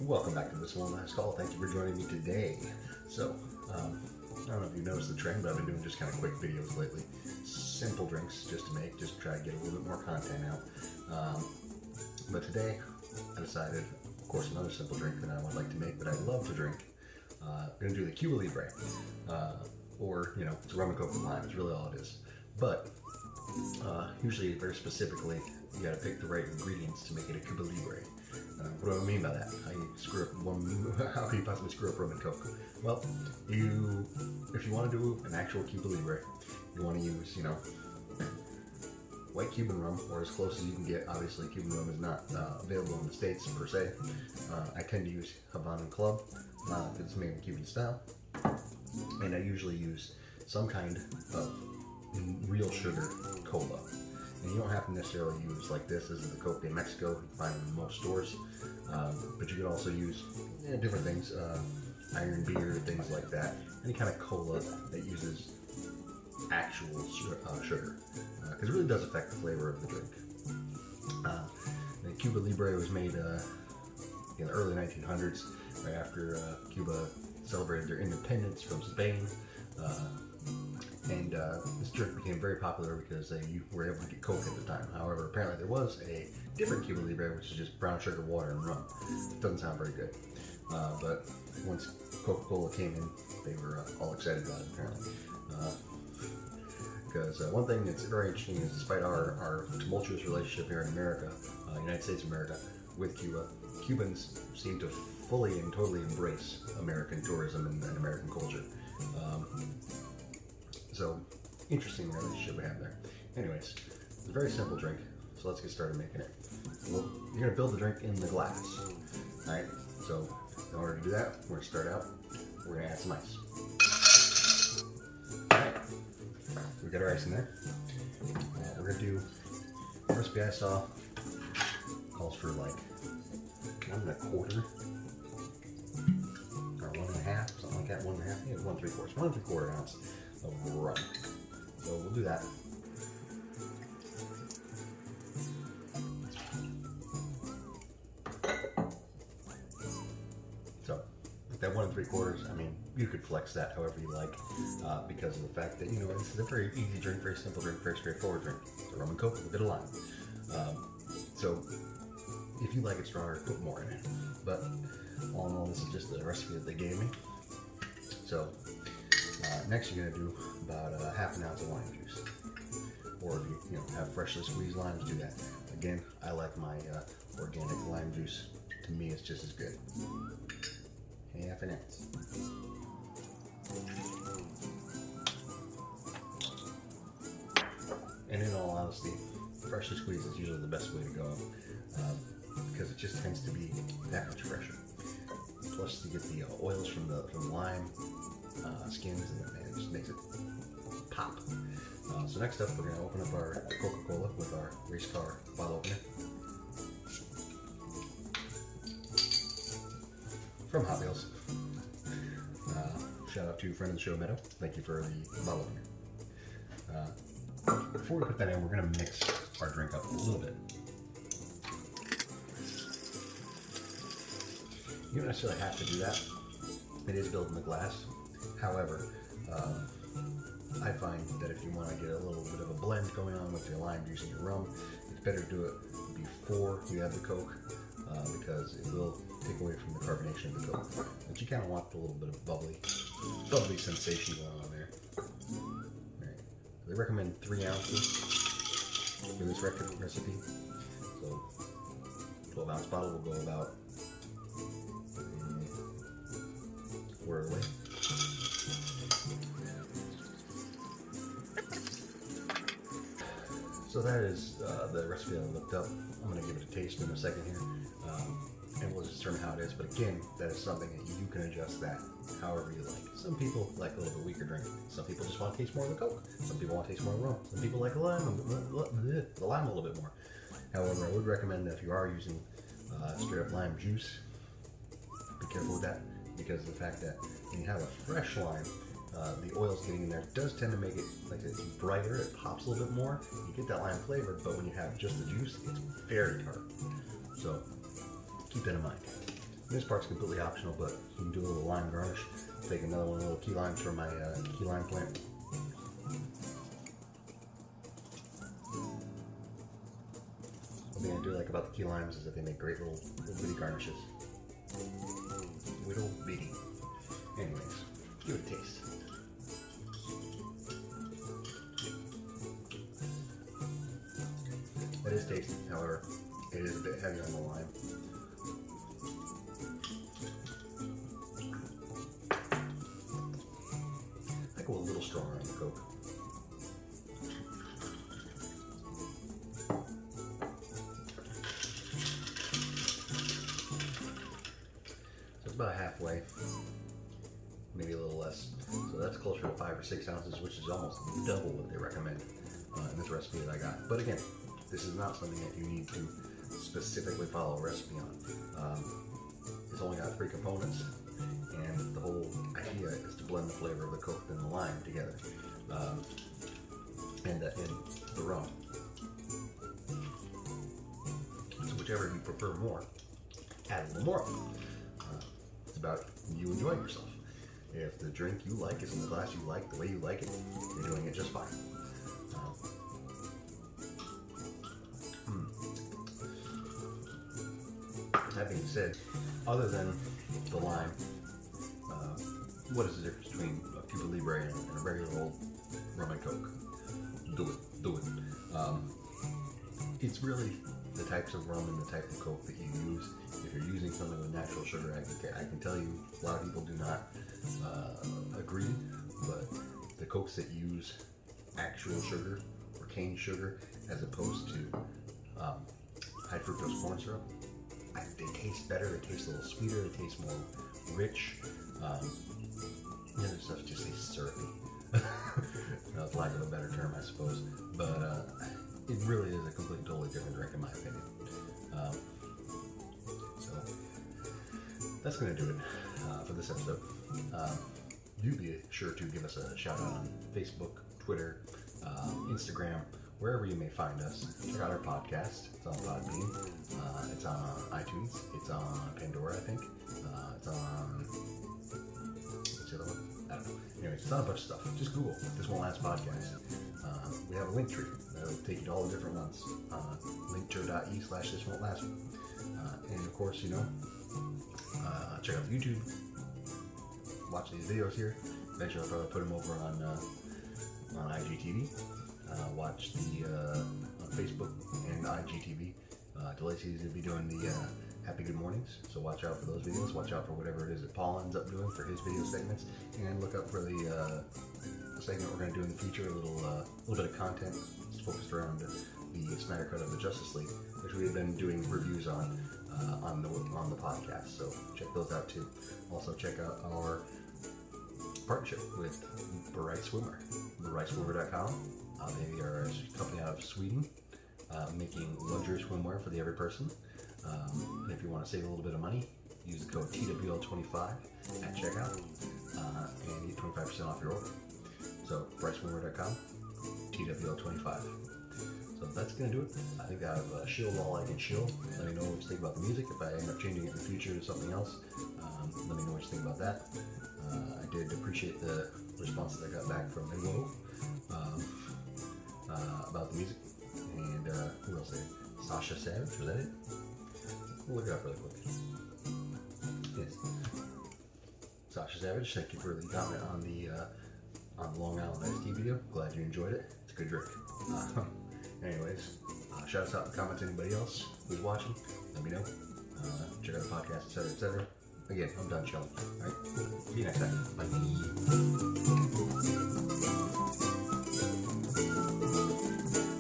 Welcome back to this one last call. Thank you for joining me today. So, I don't know if you've noticed the trend, but I've been doing just kind of quick videos lately. Simple drinks just to make, just try to get a little bit more content out. But today, I decided, of course, another simple drink that I would like to make, that I love to drink. I'm going to do the Cuba Libre. Or, it's rum and coke and lime. It's really all it is. But, usually, very specifically, you got to pick the right ingredients to make it a Cuba Libre. What do I mean by that? How can you possibly screw up rum and coke? Well, if you want to do an actual Cuba Libre, you want to use, white Cuban rum, or as close as you can get. Obviously, Cuban rum is not available in the States per se. I tend to use Havana Club because it's made in Cuban style, and I usually use some kind of real sugar cola. And you don't have to necessarily use like this. This is the Coke in Mexico. You can find it in most stores. But you can also use different things, iron beer, things like that. Any kind of cola that uses actual sugar. Because it really does affect the flavor of the drink. The Cuba Libre was made in the early 1900s, right after Cuba celebrated their independence from Spain. And this drink became very popular because you were able to get Coke at the time. However, apparently there was a different Cuba Libre, which is just brown sugar, water, and rum. It doesn't sound very good. But once Coca-Cola came in, they were all excited about it, apparently. Because one thing that's very interesting is, despite our tumultuous relationship here in America, United States of America, with Cuba, Cubans seem to fully and totally embrace American tourism and American culture. So, interesting relationship we have there. Anyways, it's a very simple drink, so let's get started making it. Well, you're going to build the drink in the glass. Alright, so in order to do that, we're going to start out, we're going to add some ice. Alright, we got our ice in there. We're going to do, the recipe I saw calls for like 1 1/4 or 1 1/2, something like that, 1 1/2, yeah, 1 3/4, 1 3/4 ounce of rum. So we'll do that. So with that 1 3/4, I mean, you could flex that however you like, because of the fact that, this is a very easy drink, very simple drink, very straightforward drink. It's a rum and coke with a bit of lime. So if you like it stronger, put more in it. But all in all, this is just the recipe that they gave me. So next you're going to do about 1/2 ounce of lime juice. Or if you have freshly squeezed limes, do that. Again, I like my organic lime juice. To me, it's just as good. 1/2 ounce. And in all honesty, freshly squeezed is usually the best way to go, because it just tends to be that much fresher. Plus, you get the oils from the lime skins, and it just makes it pop. So next up, we're going to open up our Coca-Cola with our race car bottle opener from Hot Wheels. Shout out to friend of the show, Meadow. Thank you for the bottle opener. Before we put that in, we're going to mix our drink up a little bit. You don't necessarily have to do that. It is built in the glass. However, I find that if you want to get a little bit of a blend going on with your lime juice and your rum, it's better to do it before you add the Coke, because it will take away from the carbonation of the Coke. But you kind of want a little bit of bubbly sensation going on there. Right. They recommend 3 ounces for this recipe. So 12-ounce bottle will go about 1/4 away. So that is the recipe I looked up. I'm going to give it a taste in a second here, and we'll just determine how it is. But again, that is something that you can adjust that however you like. Some people like a little bit weaker drink. Some people just want to taste more of the Coke. Some people want to taste more of rum. Some people like the lime a little bit more. However, I would recommend that if you are using straight up lime juice, be careful with that, because of the fact that when you have a fresh lime, the oils getting in there does tend to make it like it's brighter, it pops a little bit more, you get that lime flavor, but when you have just the juice, it's very tart. So keep that in mind. This part's completely optional, but you can do a little lime garnish. Take another one of the little key limes from my key lime plant. One thing I do like about the key limes is that they make great little bitty garnishes. Little bitty. Anyways, give it a taste. It is tasty, however, it is a bit heavy on the lime. I go a little stronger on the Coke. So it's about halfway, maybe a little less. So that's closer to 5 or 6 ounces, which is almost double what they recommend in this recipe that I got. But again, this is not something that you need to specifically follow a recipe on. It's only got 3 components, and the whole idea is to blend the flavor of the Coke and the lime together, and the rum. So whichever you prefer more, add a little more. It's about you enjoying yourself. If the drink you like is in the glass you like, the way you like it, you're doing it just fine. That being said, other than the lime, what is the difference between a Cuba Libre and a regular old rum and Coke? Do it. It's really the types of rum and the type of Coke that you use. If you're using something with natural sugar, I can tell you a lot of people do not agree, but the Cokes that use actual sugar or cane sugar as opposed to high fructose corn syrup, they taste better, they taste a little sweeter, they taste more rich. The other stuff just tastes syrupy. For lack of a better term, I suppose. But it really is a completely, totally different drink in my opinion. So that's going to do it for this episode. Do be sure to give us a shout out on Facebook, Twitter, Instagram, wherever you may find us. Check out our podcast. It's on Podbean. It's on iTunes. It's on Pandora, I think. It's on... what's the other one? I don't know. Anyways, it's on a bunch of stuff. Just Google This Won't Last Podcast. We have a link tree that'll take you to all the different ones. linktree.e/thiswon'tlast. And of course, check out the YouTube. Watch these videos here. Eventually I'll probably put them over on IGTV. Watch the on Facebook and IGTV. Delacey's going to be doing the Happy Good Mornings, so watch out for those videos. Watch out for whatever it is that Paul ends up doing for his video segments, and look out for the segment we're going to do in the future. A little bit of content focused around the Snyder Cut of the Justice League, which we've been doing reviews on the podcast. So check those out too. Also check out our partnership with Bright Swimmer, brightswimmer.com. They are a company out of Sweden, making luxury swimwear for the every person. And if you want to save a little bit of money, use the code TWL25 at checkout and get 25% off your order. So brightswimmer.com, TWL25. So that's going to do it. I think I've shilled all I can shill. Let me know what you think about the music. If I end up changing it in the future to something else, let me know what you think about that. I did appreciate the responses I got back from Hello about the music. And who else did it? Sasha Savage, was that it? We'll look it up really quick. Yes. Sasha Savage, thank you for the comment on the Long Island iced tea video. Glad you enjoyed it. It's a good drink. Anyways, shout us out in the comments. Anybody else who's watching, let me know. Check out the podcast, etc., etc. Again, I'm done chilling. All right, see you next time. Bye.